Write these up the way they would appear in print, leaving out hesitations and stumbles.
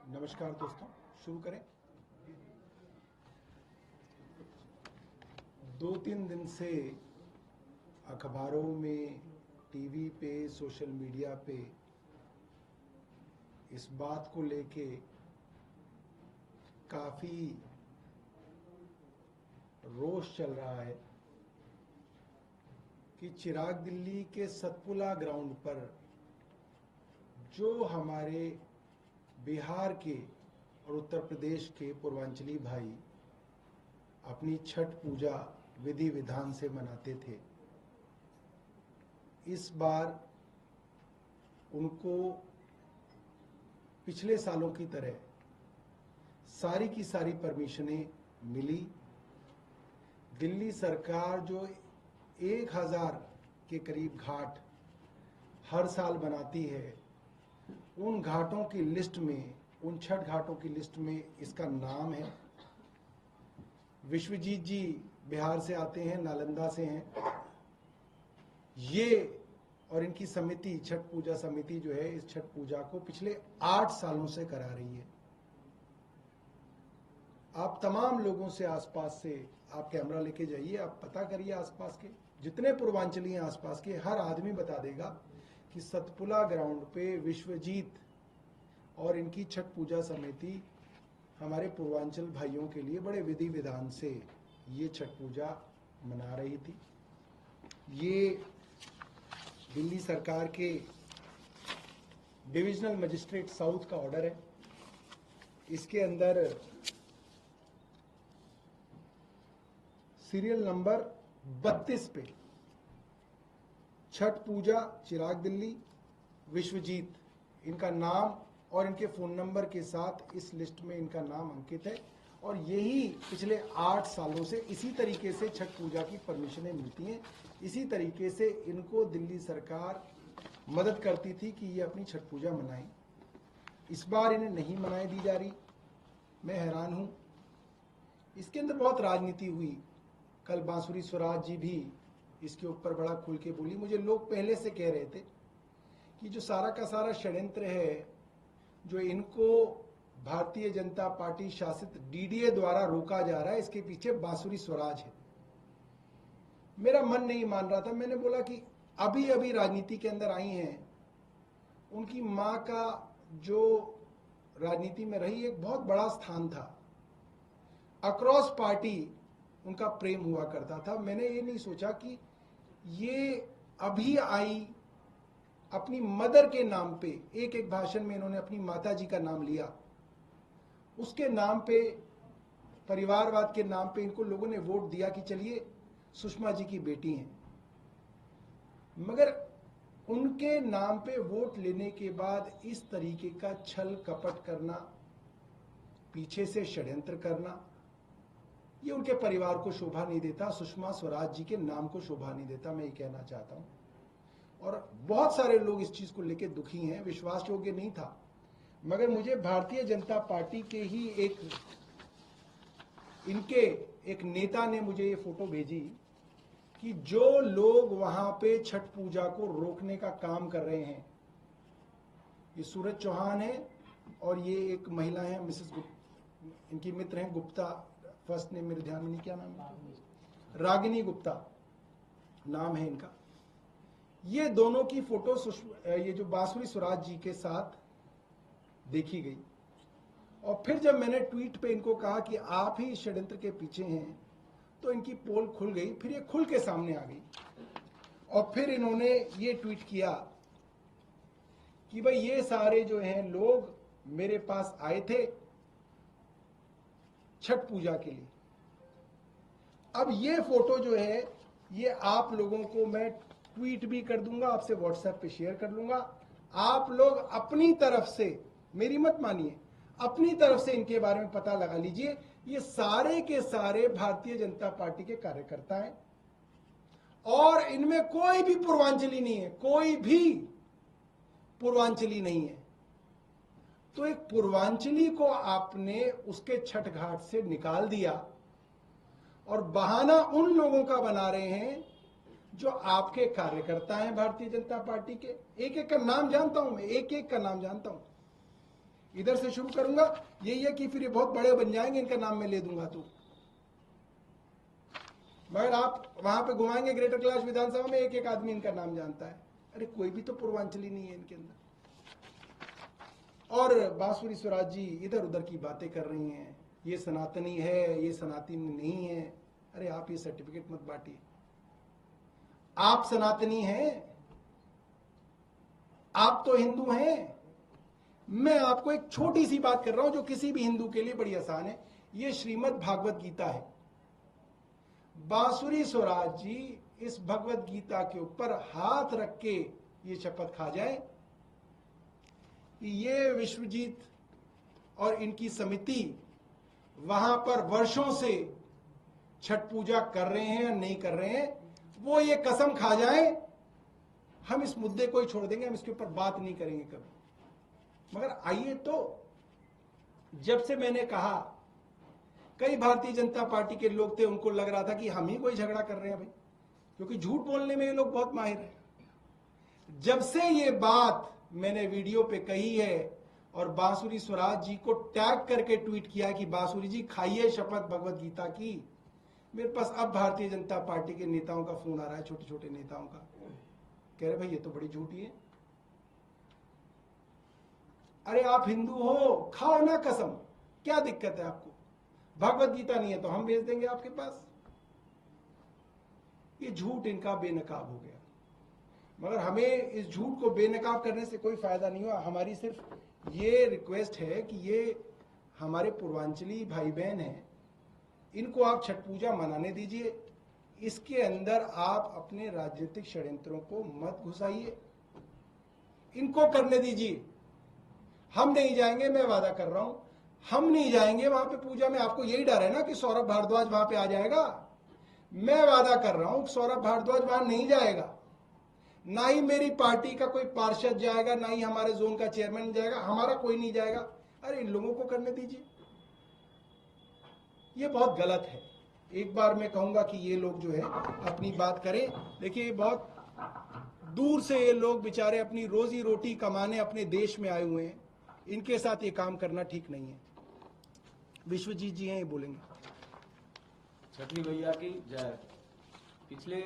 नमस्कार दोस्तों, शुरू करें। 2-3 दिन से अखबारों में, टीवी पे, सोशल मीडिया पे इस बात को लेके काफ़ी रोष चल रहा है कि चिराग दिल्ली के सतपुड़ा ग्राउंड पर जो हमारे बिहार के और उत्तर प्रदेश के पूर्वांचली भाई अपनी छठ पूजा विधि विधान से मनाते थे, इस बार उनको पिछले सालों की तरह सारी की सारी परमिशनें मिली। दिल्ली सरकार जो 1000 के करीब घाट हर साल बनाती है, उन घाटों की लिस्ट में, उन छठ घाटों की लिस्ट में इसका नाम है। विश्वजीत जी बिहार से आते हैं, नालंदा से हैं। ये और इनकी समिति, छठ पूजा समिति जो है, इस छठ पूजा को पिछले 8 सालों से करा रही है। आप तमाम लोगों से, आसपास से आप कैमरा लेके जाइए, आप पता करिए आसपास के जितने पूर्वांचली हैं आसपास के, हर आदमी बता देगा कि सतपुड़ा ग्राउंड पे विश्वजीत और इनकी छठ पूजा समिति हमारे पूर्वांचल भाइयों के लिए बड़े विधि विधान से ये छठ पूजा मना रही थी। ये दिल्ली सरकार के डिविजनल मजिस्ट्रेट साउथ का ऑर्डर है। इसके अंदर सीरियल नंबर 32 पे छठ पूजा चिराग दिल्ली विश्वजीत, इनका नाम और इनके फोन नंबर के साथ इस लिस्ट में इनका नाम अंकित है। और यही पिछले 8 सालों से इसी तरीके से छठ पूजा की परमिशनें मिलती हैं। इसी तरीके से इनको दिल्ली सरकार मदद करती थी कि ये अपनी छठ पूजा मनाएं। इस बार इन्हें नहीं मनाए दी जा रही। मैं हैरान हूं। इसके अंदर बहुत राजनीति हुई। कल बांसुरी स्वराज जी भी इसके ऊपर बड़ा खुल के बोली। मुझे लोग पहले से कह रहे थे कि जो सारा का सारा षड्यंत्र है, जो इनको भारतीय जनता पार्टी शासित डीडीए द्वारा रोका जा रहा है, इसके पीछे बांसुरी स्वराज है। मेरा मन नहीं मान रहा था। मैंने बोला कि अभी अभी राजनीति के अंदर आई हैं, उनकी मां का जो राजनीति में रही एक बहुत बड़ा स्थान था, अक्रॉस पार्टी उनका प्रेम हुआ करता था। मैंने ये नहीं सोचा कि ये अभी आई अपनी मदर के नाम पे, एक भाषण में इन्होंने अपनी माता जी का नाम लिया, उसके नाम पे, परिवारवाद के नाम पे इनको लोगों ने वोट दिया कि चलिए सुषमा जी की बेटी हैं। मगर उनके नाम पे वोट लेने के बाद इस तरीके का छल कपट करना, पीछे से षड्यंत्र करना, ये उनके परिवार को शोभा नहीं देता, सुषमा स्वराज जी के नाम को शोभा नहीं देता। मैं ये कहना चाहता हूं। और बहुत सारे लोग इस चीज को लेकर दुखी हैं। विश्वास योग्य नहीं था, मगर मुझे भारतीय जनता पार्टी के ही इनके एक नेता ने मुझे ये फोटो भेजी कि जो लोग वहां पे छठ पूजा को रोकने का काम कर रहे हैं, ये सूरज चौहान है और ये एक महिला है, मिसेस गुप्ता, इनकी मित्र हैं गुप्ता, फर्स्ट नेम मेरे ध्यान में नहीं, क्या नाम है, रागिनी गुप्ता नाम है इनका। ये दोनों की फोटो ये जो बांसुरी स्वराज जी के साथ देखी गई। और फिर जब मैंने ट्वीट पे इनको कहा कि आप ही षड्यंत्र के पीछे हैं, तो इनकी पोल खुल गई। फिर ये खुल के सामने आ गई और फिर इन्होंने ये ट्वीट किया कि भाई ये सारे जो हैं लोग मेरे पास आए थे छठ पूजा के लिए। अब ये फोटो जो है, ये आप लोगों को मैं ट्वीट भी कर दूंगा, आपसे व्हाट्सएप पे शेयर कर लूंगा। आप लोग अपनी तरफ से, मेरी मत मानिए, अपनी तरफ से इनके बारे में पता लगा लीजिए। ये सारे के सारे भारतीय जनता पार्टी के कार्यकर्ता हैं और इनमें कोई भी पूर्वांचली नहीं है, कोई भी पूर्वांचली नहीं है। तो एक पूर्वांचली को आपने उसके छठ घाट से निकाल दिया और बहाना उन लोगों का बना रहे हैं जो आपके कार्यकर्ता हैं भारतीय जनता पार्टी के। एक एक का नाम जानता हूं मैं, एक एक का नाम जानता हूं। इधर से शुरू करूंगा, यही है कि फिर ये बहुत बड़े बन जाएंगे, इनका नाम मैं ले दूंगा तो। मगर आप वहां पे घुमाएंगे ग्रेटर कैलाश विधानसभा में, एक एक आदमी इनका नाम जानता है। अरे कोई भी तो पूर्वांचली नहीं है इनके अंदर। और बांसुरी स्वराज जी इधर उधर की बातें कर रही हैं, ये सनातनी है, ये सनातनी नहीं है। अरे आप ये सर्टिफिकेट मत बांटिए। आप सनातनी हैं, आप तो हिंदू हैं। मैं आपको एक छोटी सी बात कर रहा हूं जो किसी भी हिंदू के लिए बड़ी आसान है। ये श्रीमद् भागवत गीता है। बांसुरी स्वराज जी इस भगवत गीता के ऊपर हाथ रख के ये शपथ खा जाए कि ये विश्वजीत और इनकी समिति वहां पर वर्षों से छठ पूजा कर रहे हैं या नहीं कर रहे हैं, वो ये कसम खा जाए, हम इस मुद्दे को ही छोड़ देंगे, हम इसके ऊपर बात नहीं करेंगे कभी। मगर आइए तो, जब से मैंने कहा, कई भारतीय जनता पार्टी के लोग थे, उनको लग रहा था कि हम ही कोई झगड़ा कर रहे हैं भाई, क्योंकि झूठ बोलने में ये लोग बहुत माहिर हैं। जब से ये बात मैंने वीडियो पे कही है और बांसुरी स्वराज जी को टैग करके ट्वीट किया कि बांसुरी जी खाइए शपथ भगवत गीता की, मेरे पास अब भारतीय जनता पार्टी के नेताओं का फोन आ रहा है, छोटे छोटे नेताओं का, कह रहे भाई ये तो बड़ी झूठी है। अरे आप हिंदू हो, खाओ ना कसम, क्या दिक्कत है आपको? भगवत गीता नहीं है तो हम भेज देंगे आपके पास। ये झूठ इनका बेनकाब हो गया। मगर हमें इस झूठ को बेनकाब करने से कोई फायदा नहीं हुआ। हमारी सिर्फ ये रिक्वेस्ट है कि ये हमारे पूर्वांचली भाई बहन हैं, इनको आप छठ पूजा मनाने दीजिए। इसके अंदर आप अपने राजनीतिक षड्यंत्रों को मत घुसाइए, इनको करने दीजिए। हम नहीं जाएंगे, मैं वादा कर रहा हूं, हम नहीं जाएंगे वहां पे पूजा में। आपको यही डर है ना कि सौरभ भारद्वाज वहां पे आ जाएगा। मैं वादा कर रहा हूं सौरभ भारद्वाज वहां नहीं जाएगा, ना ही मेरी पार्टी का कोई पार्षद जाएगा, ना ही हमारे जोन का चेयरमैन जाएगा, हमारा कोई नहीं जाएगा। अरे इन लोगों को करने दीजिए, ये बहुत गलत है। एक बार मैं कहूंगा कि ये लोग जो है अपनी बात करें। देखिए बहुत दूर से ये लोग बेचारे अपनी रोजी रोटी कमाने अपने देश में आए हुए हैं, इनके साथ ये काम करना ठीक नहीं है। विश्वजीत जी हैं, ये बोलेंगे। छठी भैया की जय। पिछले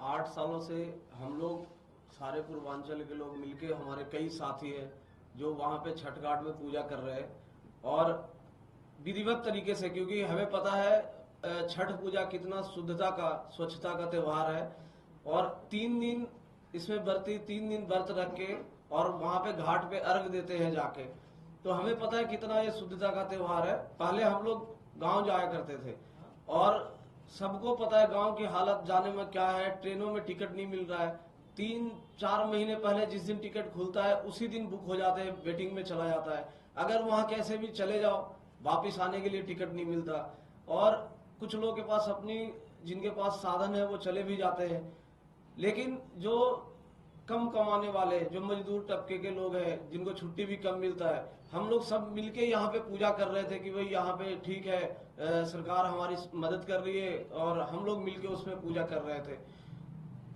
8 सालों से हम लोग सारे पूर्वांचल के लोग मिलके, हमारे कई साथी हैं जो वहाँ पे छठ घाट में पूजा कर रहे हैं, और विधिवत तरीके से, क्योंकि हमें पता है छठ पूजा कितना शुद्धता का, स्वच्छता का त्योहार है। और 3 दिन इसमें व्रती 3 दिन व्रत रख के और वहाँ पे घाट पे अर्घ देते हैं जाके। तो हमें पता है कितना ये शुद्धता का त्योहार है। पहले हम लोग गांव जाया करते थे और सबको पता है गांव की हालत जाने में क्या है। ट्रेनों में टिकट नहीं मिल रहा है। 3-4 महीने पहले जिस दिन टिकट खुलता है उसी दिन बुक हो जाते हैं, वेटिंग में चला जाता है। अगर वहां कैसे भी चले जाओ, वापिस आने के लिए टिकट नहीं मिलता। और कुछ लोगों के पास अपनी, जिनके पास साधन है वो चले भी जाते हैं, लेकिन जो कम कमाने वाले, जो मजदूर तबके के लोग हैं, जिनको छुट्टी भी कम मिलता है, हम लोग सब मिलके यहाँ पे पूजा कर रहे थे कि भाई यहाँ पे ठीक है, सरकार हमारी मदद कर रही है, और हम लोग मिलके उसमें पूजा कर रहे थे।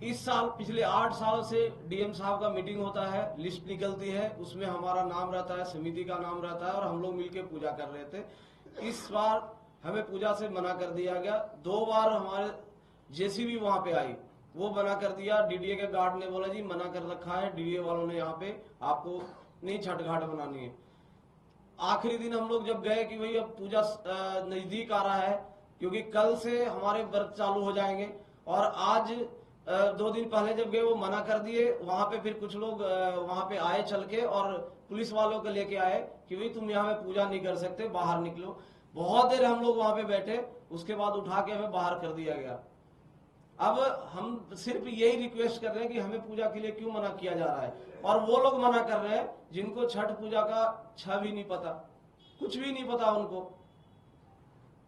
इस साल, पिछले 8 साल से डीएम साहब का मीटिंग होता है, लिस्ट निकलती है, उसमें हमारा नाम रहता है, समिति का नाम रहता है, और हम लोग मिलके पूजा कर रहे थे। इस बार हमें पूजा से मना कर दिया गया। 2 बार हमारे जेसीबी वहां पे आई, वो मना कर दिया। डीडीए के गार्ड ने बोला जी मना कर रखा है, डीडीए वालों ने यहाँ पे आपको नहीं छठ घाट बनानी है। आखिरी दिन हम लोग जब गए कि भाई अब पूजा नजदीक आ रहा है, क्योंकि कल से हमारे व्रत चालू हो जाएंगे, और आज 2 दिन पहले जब गए वो मना कर दिए। वहां पे फिर कुछ लोग वहां पे आए चल के, और पुलिस वालों को लेके आए कि भाई तुम यहाँ पे पूजा नहीं कर सकते, बाहर निकलो। बहुत देर हम लोग वहां पे बैठे, उसके बाद उठा के हमें बाहर कर दिया गया। अब हम सिर्फ यही रिक्वेस्ट कर रहे हैं कि हमें पूजा के लिए क्यों मना किया जा रहा है, और वो लोग मना कर रहे हैं जिनको छठ पूजा का छ भी नहीं पता, कुछ भी नहीं पता उनको।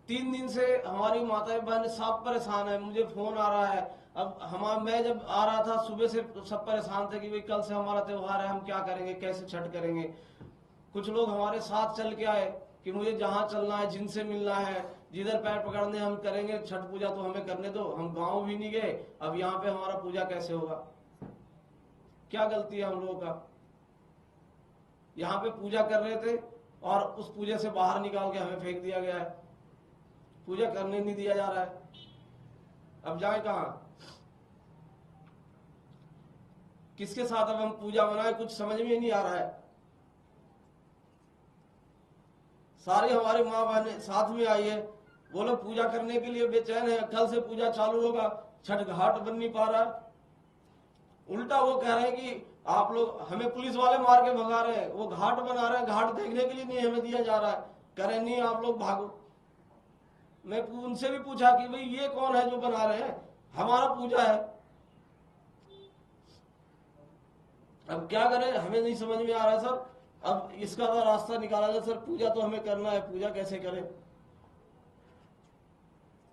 3 दिन से हमारी माताएं बहन सब परेशान है। मुझे फोन आ रहा है, अब मैं जब आ रहा था सुबह से सब परेशान थे कि भाई कल से हमारा त्योहार है, हम क्या करेंगे, कैसे छठ करेंगे। कुछ लोग हमारे साथ चल के आए कि मुझे जहां चलना है, जिनसे मिलना है, जिधर पैर पकड़ने हम करेंगे छठ पूजा, तो हमें करने दो। हम गांव भी नहीं गए, अब यहाँ पे हमारा पूजा कैसे होगा? क्या गलती है हम लोगों का? यहाँ पे पूजा कर रहे थे और उस पूजा से बाहर निकाल के हमें फेंक दिया गया है। पूजा करने नहीं दिया जा रहा है। अब जाए कहाँ, किसके साथ अब हम पूजा मनाए, कुछ समझ में नहीं आ रहा है। सारे हमारे माँ बहने साथ में आई है, वो लोग पूजा करने के लिए बेचैन है। कल से पूजा चालू होगा, छठ घाट बन नहीं पा रहा है। उल्टा वो कह रहे हैं कि आप लोग, हमें पुलिस वाले मार के भगा रहे हैं, वो घाट बना रहे हैं, घाट देखने के लिए नहीं हमें दिया जा रहा है। कह रहे नहीं आप लोग भागो। मैं उनसे भी पूछा कि भाई ये कौन है जो बना रहे हैं, हमारा पूजा है। अब क्या करें, हमें नहीं समझ में आ रहा है सर। अब इसका तो रास्ता निकाला जाए सर, पूजा तो हमें करना है, पूजा कैसे करें।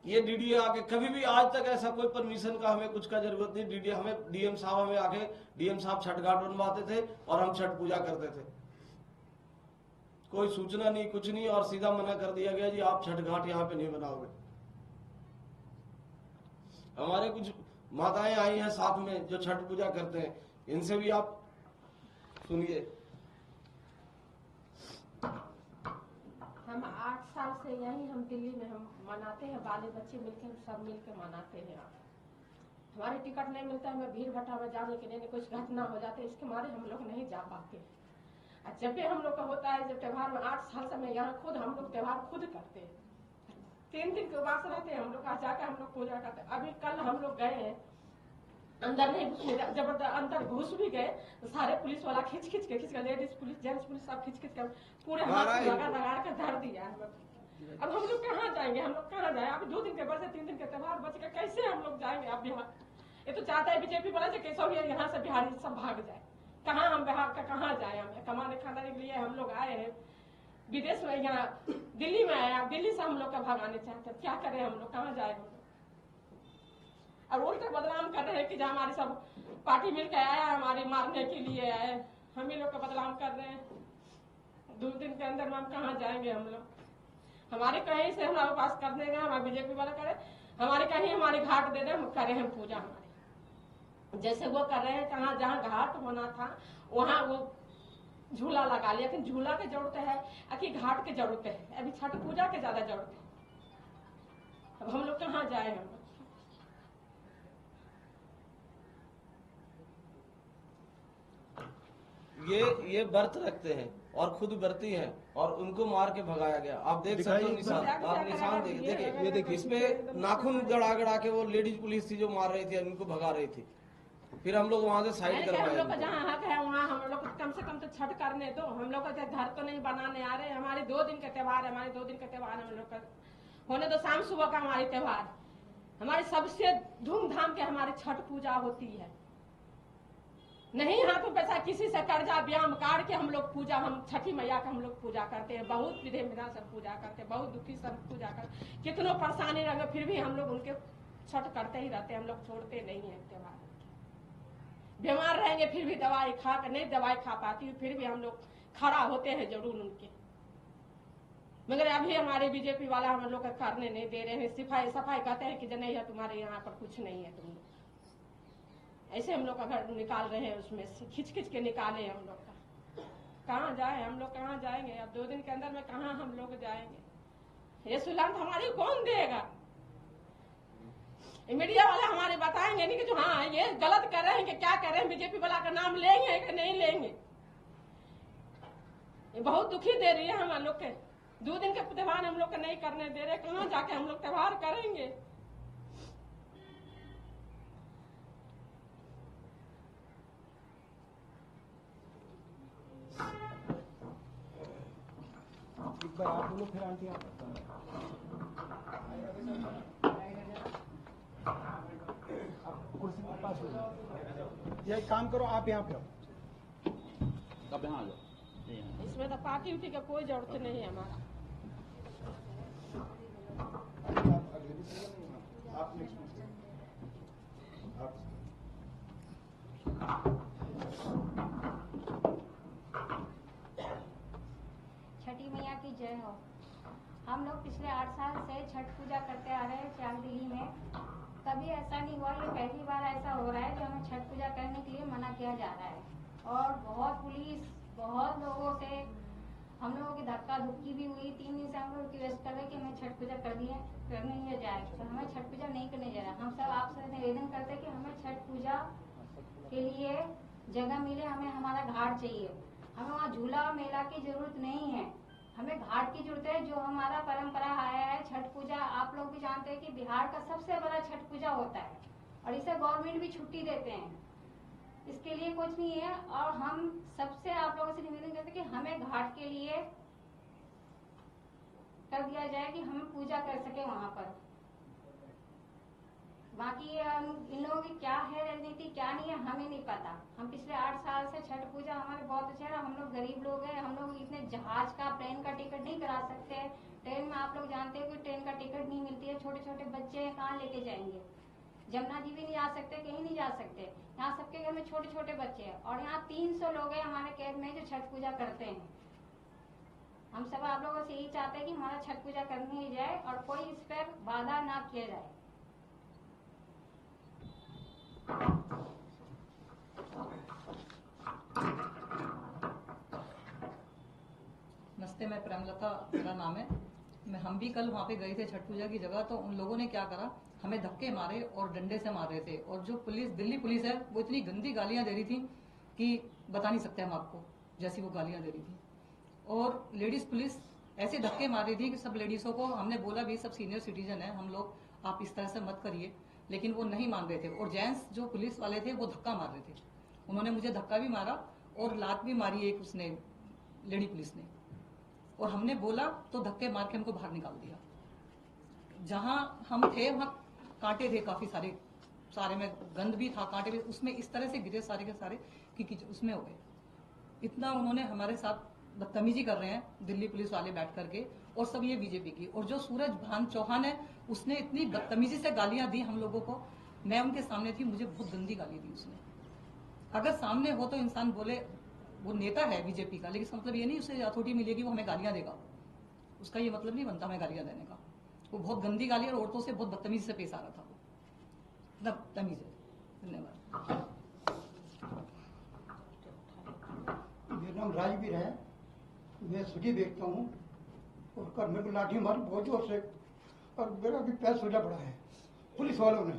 ये डीडीए आके कभी भी आज तक ऐसा कोई परमिशन का हमें कुछ का जरूरत नहीं। डीडीए हमें, डीएम साहब हमें आके, डीएम साहब छठ घाट बनवाते थे और हम छठ पूजा करते थे। कोई सूचना नहीं, कुछ नहीं, और सीधा मना कर दिया गया जी आप छठ घाट यहाँ पे नहीं बनाओगे। हमारे कुछ माताएं आई हैं साथ में जो छठ पूजा करते हैं, इनसे भी आप सुनिए। हम 8 साल से यही हम दिल्ली में हम मनाते हैं, बाले बच्चे मिलकर सब मिलकर मनाते हैं। हमारे टिकट नहीं मिलता, हमें भीड़ भट्टा में जाने के लिए कुछ घटना हो जाती है, इसके मारे हम लोग नहीं जा पाते। जब भी हम लोग का होता है, जब त्योहार में 8 साल से मैं यहाँ खुद हम लोग त्योहार खुद करते हैं। 3 दिन के उपवास रहते हैं हम लोग, आज जाकर हम लोग पूजा करते हैं। अभी कल हम लोग गए हैं, अंदर नहीं घुसने, जबरदस्त अंदर घुस भी गए तो सारे पुलिस वाला खींच के लेडीज पुलिस जेंट्स पुलिस सब खींच कर पूरे हाथ लगा कर धर दिया है। अब हम लोग कहाँ जाएंगे, हम लोग कहाँ जाए। अभी 2 दिन के बचे, 3 दिन के त्योहार बच के कैसे हम लोग जाएंगे। अब बिहार ये तो चाहता है बीजेपी वाला कैसा भी यहाँ से बिहारी सब भाग जाए। कहाँ हम बिहार का कहाँ जाए, हमें कमाने खाने के लिए हम लोग आए हैं विदेश में, यहाँ दिल्ली में आए, दिल्ली से हम लोग का भगाने चाहते हैं। क्या करें हम लोग, कहाँ जाए हम लोग। और उल्टा बदनाम कर रहे हैं कि जो हमारी सब पार्टी मिलकर आया हमारी मारने के लिए आए, हम ही लोग का बदनाम कर रहे हैं। 2 दिन के अंदर में हम कहाँ जाएंगे हम लोग। हमारे कहीं से हमारे पास कर देंगे, हमारे बीजेपी वाला करे, हमारे कहीं हमारे घाट दे दे, हम करें हम पूजा हमारे जैसे वो कर रहे हैं। कहाँ जहाँ घाट होना था वहाँ वो झूला लगा लिया, लेकिन झूला की जरूरत है कि घाट की जरूरत है। अभी छठ पूजा की ज्यादा जरूरत है। अब हम लोग कहाँ जाए हम लोग। ये व्रत रखते हैं और खुद व्रती हैं और उनको मार के भगाया गया। आप देख सकते हो निशान, आप निशान देखिए, ये देखिए इसमें नाखून गड़ा गड़ा के वो लेडीज पुलिस थी जो मार रही थी, उनको भगा रही थी। फिर हम लोग वहां से साइड करवाए। हम लोग का जहाँ हक है वहाँ हम लोग कम से कम तो छठ करने दो। हम लोग का घर तो नहीं बनाने आ रहे। हमारे 2 दिन का त्योहार है, हमारे 2 दिन का त्योहार हम लोग का होने दो। शाम सुबह का हमारी त्योहार, हमारी सबसे धूमधाम के हमारी छठ पूजा होती है। नहीं हाथों पैसा किसी से कर्जा व्यायाम काट के हम लोग पूजा, हम छठी मैया का हम लोग पूजा करते हैं। बहुत विधि विधान सब पूजा करते हैं, बहुत दुखी सब पूजा करते, कितनों परेशानी रहे फिर भी हम लोग उनके छठ करते ही रहते हैं। हम लोग छोड़ते नहीं है त्योहार। बीमार रहेंगे फिर भी दवाई खा कर, नहीं दवाई खा पाती फिर भी हम लोग खड़ा होते हैं जरूर उनके। मगर अभी हमारे बीजेपी वाला हम लोग का करने नहीं दे रहे हैं। सफाई कहते हैं कि नहीं है तुम्हारे यहाँ पर कुछ नहीं है, तुम लोग ऐसे हम लोग का घर निकाल रहे हैं, उसमें से खिंच के निकाले हम लोग का। कहाँ जाए हम लोग, कहाँ जाएंगे। अब 2 दिन के अंदर में कहाँ हम लोग जाएंगे। ये सुलांत हमारी कौन देगा। मीडिया वाले हमारे बताएंगे नहीं कि जो हाँ ये गलत कर रहे हैं कि क्या कर रहे हैं, बीजेपी वाला का नाम लेंगे कि नहीं लेंगे। ये बहुत दुखी दे रही है हम लोग के। 2 दिन के त्योहार हम लोग को नहीं करने दे रहे, कहाँ जाके हम लोग त्योहार करेंगे। एक बार आप बोलो, फिर आंटी आप कुर्सी के पास हो जाओ, या एक काम करो आप यहाँ पे आओ। कब यहाँ आ जाओ। इसमें तो पार्टी उठी का कोई जरूरत नहीं है हमारा। आप नेक्स्ट छठी मैया की जय हो। हम लोग पिछले 8 साल से छठ पूजा करते आ रहे हैं चांग दिल्ली में। कभी ऐसा नहीं हुआ, ये पहली बार ऐसा हो रहा है कि हमें छठ पूजा करने के लिए मना किया जा रहा है। और बहुत पुलिस, बहुत लोगों से हम लोगों की धक्का धुक्की भी हुई। 3 दिन से हम लोग रिक्वेस्ट कर रहे कि हमें छठ पूजा करने ही जाए, तो हमें छठ पूजा नहीं करने जा रहा। हम सब आपसे निवेदन करते कि हमें छठ पूजा के लिए जगह मिले, हमें हमारा घाट चाहिए। हमें वहाँ झूला और मेला की जरूरत नहीं है, हमें घाट की जरूरत है। जो हमारा परंपरा आया है छठ पूजा, आप लोग भी जानते हैं कि बिहार का सबसे बड़ा छठ पूजा होता है और इसे गवर्नमेंट भी छुट्टी देते हैं, इसके लिए कुछ नहीं है। और हम सबसे आप लोगों से निवेदन करते हैं कि हमें घाट के लिए कर दिया जाए कि हम पूजा कर सके वहाँ पर। बाकी इन लोगों की क्या है रणनीति क्या नहीं है हमें नहीं पता। हम पिछले 8 साल से छठ पूजा हमारे बहुत अच्छा है। हम लोग गरीब लोग हैं, हम लोग इतने जहाज का प्लेन का टिकट नहीं करा सकते। ट्रेन में आप लोग जानते हैं कि ट्रेन का टिकट नहीं मिलती है। छोटे छोटे बच्चे हैं, कहाँ लेके जाएंगे? जमुना जी भी नहीं जा सकते, कहीं नहीं जा सकते। यहाँ सबके घर में छोटे छोटे बच्चे हैं और यहाँ 300 लोग हैं हमारे कैंप में जो छठ पूजा करते हैं। हम सब आप लोगों से यही चाहते हैं कि हमारा छठ पूजा करनी ही जाए और कोई इस पर बाधा ना किया जाए। नमस्ते, मैं प्रेमलता मेरा नाम है। हम भी कल वहाँ पे गए थे छठ पूजा की जगह, तो उन लोगों ने क्या करा, हमें धक्के मारे और डंडे से मार रहे थे। और जो पुलिस, दिल्ली पुलिस है, वो इतनी गंदी गालियां दे रही थी कि बता नहीं सकते हम आपको, जैसी वो गालियां दे रही थी। और लेडीज पुलिस ऐसे धक्के मार रही थी कि सब लेडीजों को हमने बोला भी सब सीनियर सिटीजन है हम लोग, आप इस तरह से मत करिए, लेकिन वो नहीं मान रहे थे। और जेंट्स जो पुलिस वाले थे वो धक्का मार रहे थे। उन्होंने मुझे धक्का भी मारा और लात भी मारी एक उसने, लेडी पुलिस ने। और हमने बोला तो धक्के मार के हमको बाहर निकाल दिया। जहां हम थे वहां कांटे थे काफी सारे में गंद भी था, कांटे भी उसमें इस तरह से गिरे सारे के सारे कि उसमें हो गए। इतना उन्होंने हमारे साथ बदतमीजी कर रहे हैं दिल्ली पुलिस वाले बैठ करके, और सब ये बीजेपी की। और जो सूरज भान चौहान है उसने इतनी बदतमीजी से गालियां दी हम लोगों को। मैं उनके सामने थी, मुझे बहुत गंदी गाली दी उसने। अगर सामने हो तो इंसान बोले, वो नेता है बीजेपी का, लेकिन इसका मतलब ये नहीं उसे अथॉरिटी मिलेगी वो हमें गालियां देगा। उसका ये मतलब नहीं बनता हमें गालियां देने का। वो बहुत गंदी गाली और औरतों से बहुत बदतमीजी से पेश आ रहा था। वो बदतमीज है। धन्यवाद। मेरा नाम राजवीर है, मैं सूजी बेचता हूँ। और कल मेरे को लाठी मारी बहुत जोर से और मेरा भी पैर सूजा पड़ा है। पुलिस वालों ने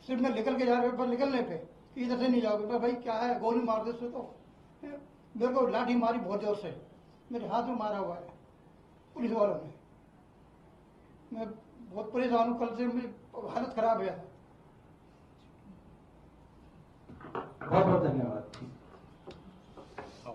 सिर्फ मैं निकल के जा रहे पर निकलने पे कि इधर से नहीं जाओगे। मैं भाई क्या है, गोली मार दे उससे। तो मेरे को लाठी मारी बहुत जोर से, मेरे हाथ में मारा हुआ है पुलिस वालों ने। मैं बहुत परेशान हूँ, कल से मेरी हालत खराब है। बहुत बहुत धन्यवाद।